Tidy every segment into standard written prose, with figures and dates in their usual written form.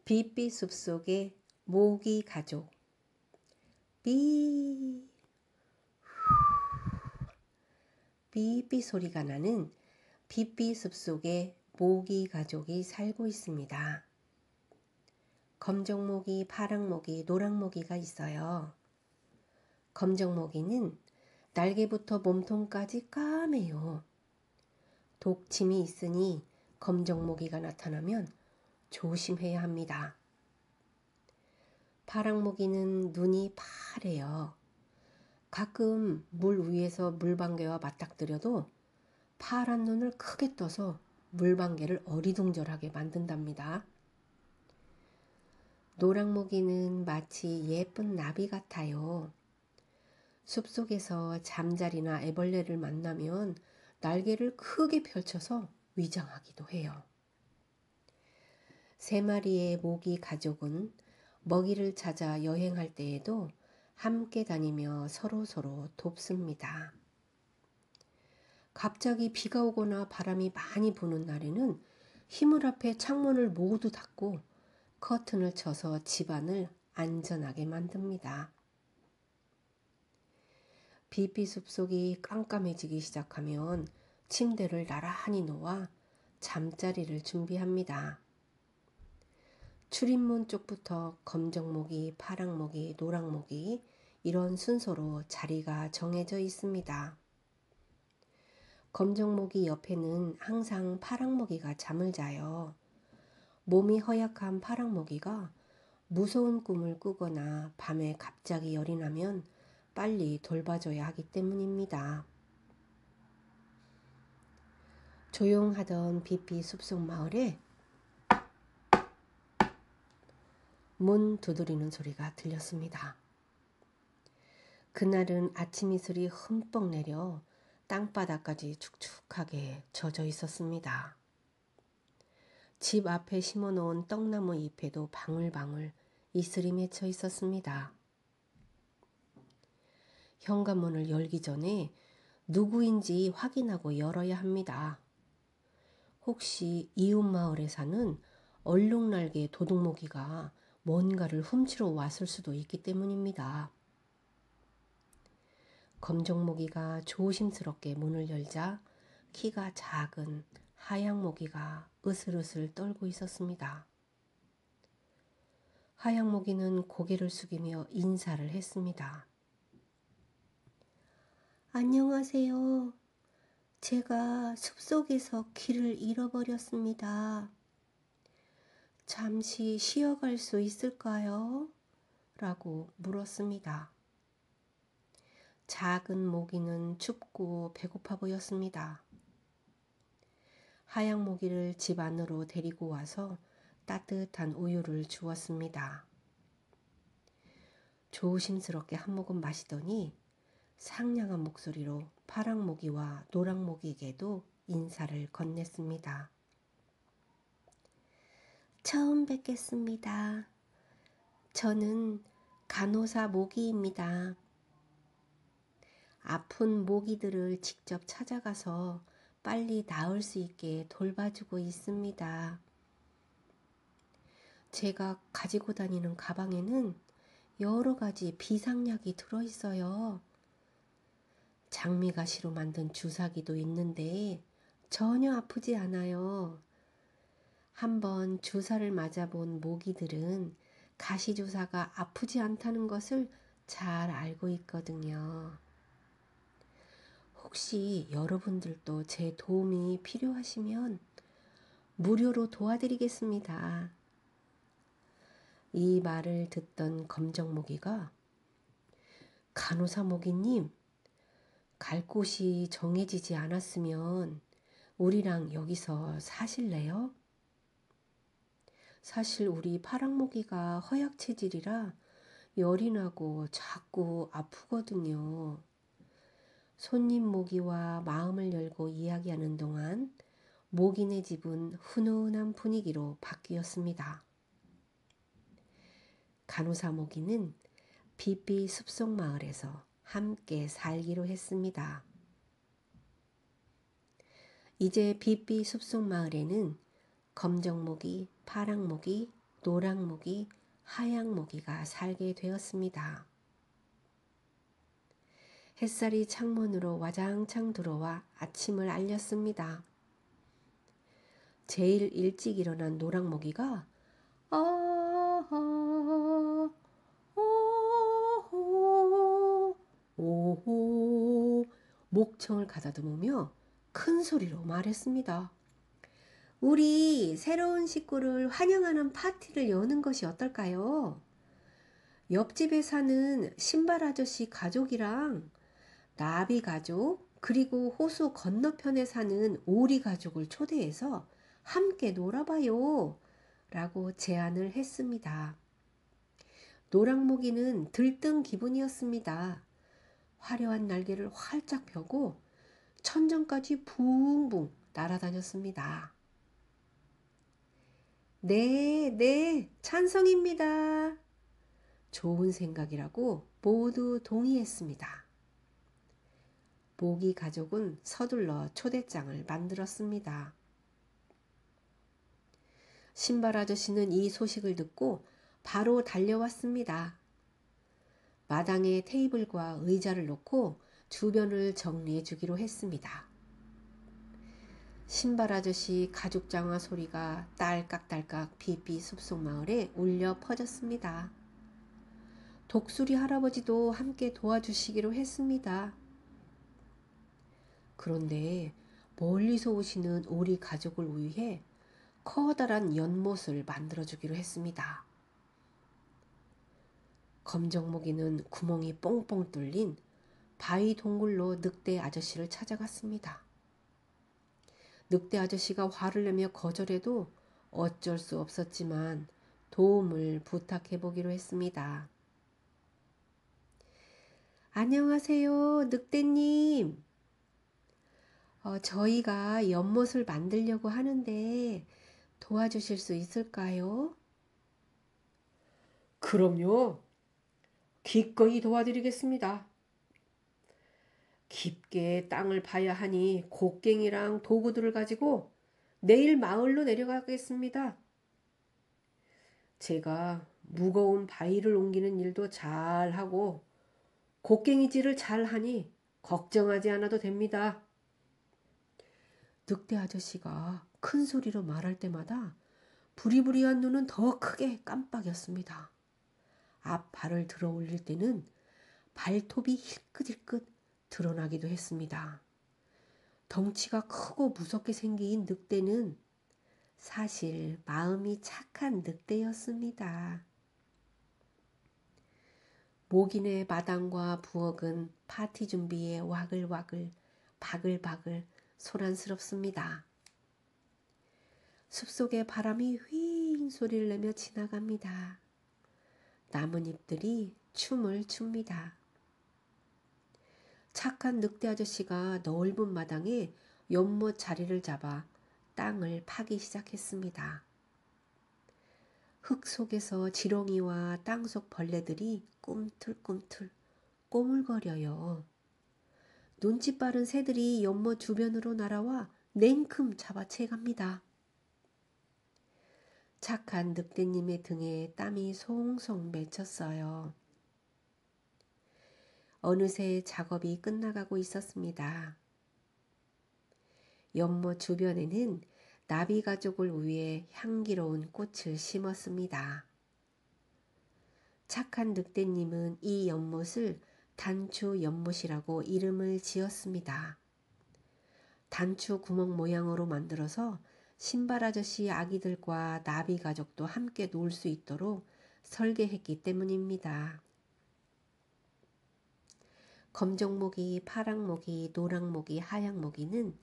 빛빛 숲속의 모기 가족. 삐 삐삐 소리가 나는 빛빛 숲속에 모기 가족이 살고 있습니다. 검정모기, 파랑모기, 노랑모기가 있어요. 검정모기는 날개부터 몸통까지 까매요. 독침이 있으니 검정모기가 나타나면 조심해야 합니다. 파랑모기는 눈이 파래요. 가끔 물 위에서 물방개와 맞닥뜨려도 파란 눈을 크게 떠서 물방개를 어리둥절하게 만든답니다. 노랑모기는 마치 예쁜 나비 같아요. 숲속에서 잠자리나 애벌레를 만나면 날개를 크게 펼쳐서 위장하기도 해요. 세 마리의 모기 가족은 먹이를 찾아 여행할 때에도 함께 다니며 서로서로 돕습니다. 갑자기 비가 오거나 바람이 많이 부는 날에는 희물 앞에 창문을 모두 닫고 커튼을 쳐서 집안을 안전하게 만듭니다. 빛빛 숲속이 깜깜해지기 시작하면 침대를 나란히 놓아 잠자리를 준비합니다. 출입문 쪽부터 검정모기, 파랑모기, 노랑모기 이런 순서로 자리가 정해져 있습니다. 검정모기 옆에는 항상 파랑모기가 잠을 자요. 몸이 허약한 파랑모기가 무서운 꿈을 꾸거나 밤에 갑자기 열이 나면 빨리 돌봐줘야 하기 때문입니다. 조용하던 빛빛 숲속 마을에 문 두드리는 소리가 들렸습니다. 그날은 아침 이슬이 흠뻑 내려 땅바닥까지 축축하게 젖어 있었습니다. 집 앞에 심어놓은 떡나무 잎에도 방울방울 이슬이 맺혀 있었습니다. 현관문을 열기 전에 누구인지 확인하고 열어야 합니다. 혹시 이웃 마을에 사는 얼룩날개 도둑모기가 뭔가를 훔치러 왔을 수도 있기 때문입니다. 검정모기가 조심스럽게 문을 열자 키가 작은 하양모기가 으슬으슬 떨고 있었습니다. 하양모기는 고개를 숙이며 인사를 했습니다. 안녕하세요. 제가 숲속에서 길을 잃어버렸습니다. 잠시 쉬어갈 수 있을까요? 라고 물었습니다. 작은 모기는 춥고 배고파 보였습니다. 하양 모기를 집 안으로 데리고 와서 따뜻한 우유를 주었습니다. 조심스럽게 한 모금 마시더니 상냥한 목소리로 파랑 모기와 노랑 모기에게도 인사를 건넸습니다. 처음 뵙겠습니다. 저는 간호사 모기입니다. 아픈 모기들을 직접 찾아가서 빨리 나을 수 있게 돌봐주고 있습니다. 제가 가지고 다니는 가방에는 여러 가지 비상약이 들어있어요. 장미가시로 만든 주사기도 있는데 전혀 아프지 않아요. 한번 주사를 맞아본 모기들은 가시주사가 아프지 않다는 것을 잘 알고 있거든요. 혹시 여러분들도 제 도움이 필요하시면 무료로 도와드리겠습니다. 이 말을 듣던 검정모기가 간호사 모기님, 갈 곳이 정해지지 않았으면 우리랑 여기서 사실래요? 사실 우리 파랑모기가 허약 체질이라 열이 나고 자꾸 아프거든요. 손님 모기와 마음을 열고 이야기하는 동안 모기네 집은 훈훈한 분위기로 바뀌었습니다. 간호사 모기는 빛빛 숲속 마을에서 함께 살기로 했습니다. 이제 빛빛 숲속 마을에는 검정모기, 파랑모기, 노랑모기, 하양모기가 살게 되었습니다. 햇살이 창문으로 와장창 들어와 아침을 알렸습니다. 제일 일찍 일어난 노랑모기가 아하 오호 오호 목청을 가다듬으며 큰 소리로 말했습니다. 우리 새로운 식구를 환영하는 파티를 여는 것이 어떨까요? 옆집에 사는 신발 아저씨 가족이랑 나비 가족, 그리고 호수 건너편에 사는 오리 가족을 초대해서 함께 놀아봐요. 라고 제안을 했습니다. 노랑모기는 들뜬 기분이었습니다. 화려한 날개를 활짝 펴고 천정까지 붕붕 날아다녔습니다. 네, 찬성입니다. 좋은 생각이라고 모두 동의했습니다. 모기 가족은 서둘러 초대장을 만들었습니다. 신발 아저씨는 이 소식을 듣고 바로 달려왔습니다. 마당에 테이블과 의자를 놓고 주변을 정리해 주기로 했습니다. 신발 아저씨 가죽 장화 소리가 딸깍딸깍 비비 숲속 마을에 울려 퍼졌습니다. 독수리 할아버지도 함께 도와주시기로 했습니다. 그런데 멀리서 오시는 오리 가족을 위해 커다란 연못을 만들어주기로 했습니다. 검정모기는 구멍이 뽕뽕 뚫린 바위 동굴로 늑대 아저씨를 찾아갔습니다. 늑대 아저씨가 화를 내며 거절해도 어쩔 수 없었지만 도움을 부탁해 보기로 했습니다. 안녕하세요, 늑대님. 저희가 연못을 만들려고 하는데 도와주실 수 있을까요? 그럼요. 기꺼이 도와드리겠습니다. 깊게 땅을 파야 하니 곡괭이랑 도구들을 가지고 내일 마을로 내려가겠습니다. 제가 무거운 바위를 옮기는 일도 잘하고 곡괭이질을 잘하니 걱정하지 않아도 됩니다. 늑대 아저씨가 큰 소리로 말할 때마다 부리부리한 눈은 더 크게 깜빡였습니다. 앞 발을 들어 올릴 때는 발톱이 힐끗힐끗 드러나기도 했습니다. 덩치가 크고 무섭게 생긴 늑대는 사실 마음이 착한 늑대였습니다. 모기네 마당과 부엌은 파티 준비에 와글와글 바글바글 소란스럽습니다. 숲속의 바람이 휘잉 소리를 내며 지나갑니다. 나뭇잎들이 춤을 춥니다. 착한 늑대 아저씨가 넓은 마당에 연못 자리를 잡아 땅을 파기 시작했습니다. 흙 속에서 지렁이와 땅속 벌레들이 꿈틀꿈틀 꼬물거려요. 눈치 빠른 새들이 연못 주변으로 날아와 냉큼 잡아채갑니다. 착한 늑대님의 등에 땀이 송송 맺혔어요. 어느새 작업이 끝나가고 있었습니다. 연못 주변에는 나비 가족을 위해 향기로운 꽃을 심었습니다. 착한 늑대님은 이 연못을 단추 연못이라고 이름을 지었습니다. 단추 구멍 모양으로 만들어서 신발 아저씨 아기들과 나비 가족도 함께 놀 수 있도록 설계했기 때문입니다. 검정모기, 파랑모기, 노랑모기, 하양모기는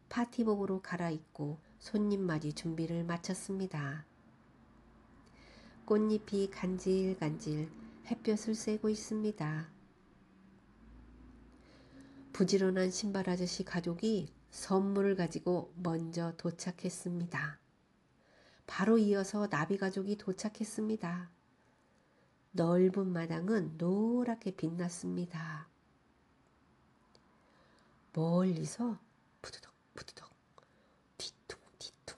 파티복으로 갈아입고 손님 맞이 준비를 마쳤습니다. 꽃잎이 간질간질 햇볕을 쐬고 있습니다. 부지런한 신발 아저씨 가족이 선물을 가지고 먼저 도착했습니다. 바로 이어서 나비 가족이 도착했습니다. 넓은 마당은 노랗게 빛났습니다. 멀리서 푸드덕 푸드덕 뒤퉁뒤퉁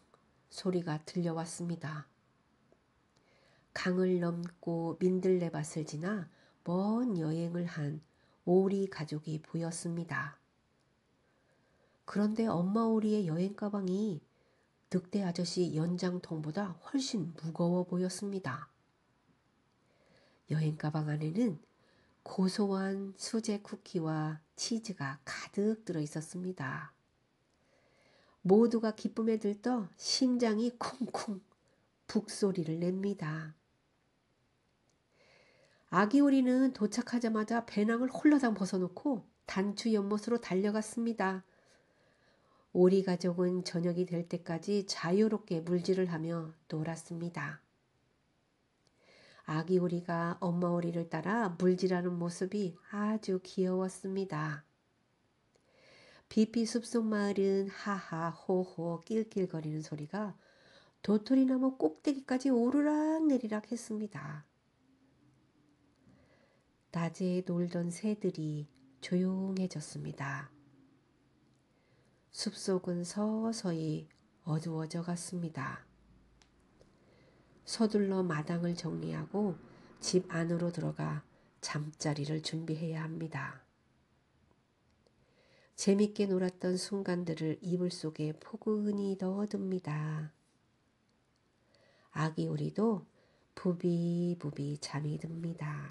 소리가 들려왔습니다. 강을 넘고 민들레밭을 지나 먼 여행을 한 오리 가족이 보였습니다. 그런데 엄마 오리의 여행 가방이 늑대 아저씨 연장통보다 훨씬 무거워 보였습니다. 여행 가방 안에는 고소한 수제 쿠키와 치즈가 가득 들어 있었습니다. 모두가 기쁨에 들떠 심장이 쿵쿵 북소리를 냅니다. 아기 오리는 도착하자마자 배낭을 홀라당 벗어놓고 단추 연못으로 달려갔습니다. 오리 가족은 저녁이 될 때까지 자유롭게 물질을 하며 놀았습니다. 아기 오리가 엄마 오리를 따라 물질하는 모습이 아주 귀여웠습니다. 비피 숲속 마을은 하하 호호 낄낄거리는 소리가 도토리나무 꼭대기까지 오르락내리락 했습니다. 낮에 놀던 새들이 조용해졌습니다. 숲속은 서서히 어두워져 갔습니다. 서둘러 마당을 정리하고 집 안으로 들어가 잠자리를 준비해야 합니다. 재밌게 놀았던 순간들을 이불 속에 포근히 넣어둡니다. 아기 오리도 부비부비 잠이 듭니다.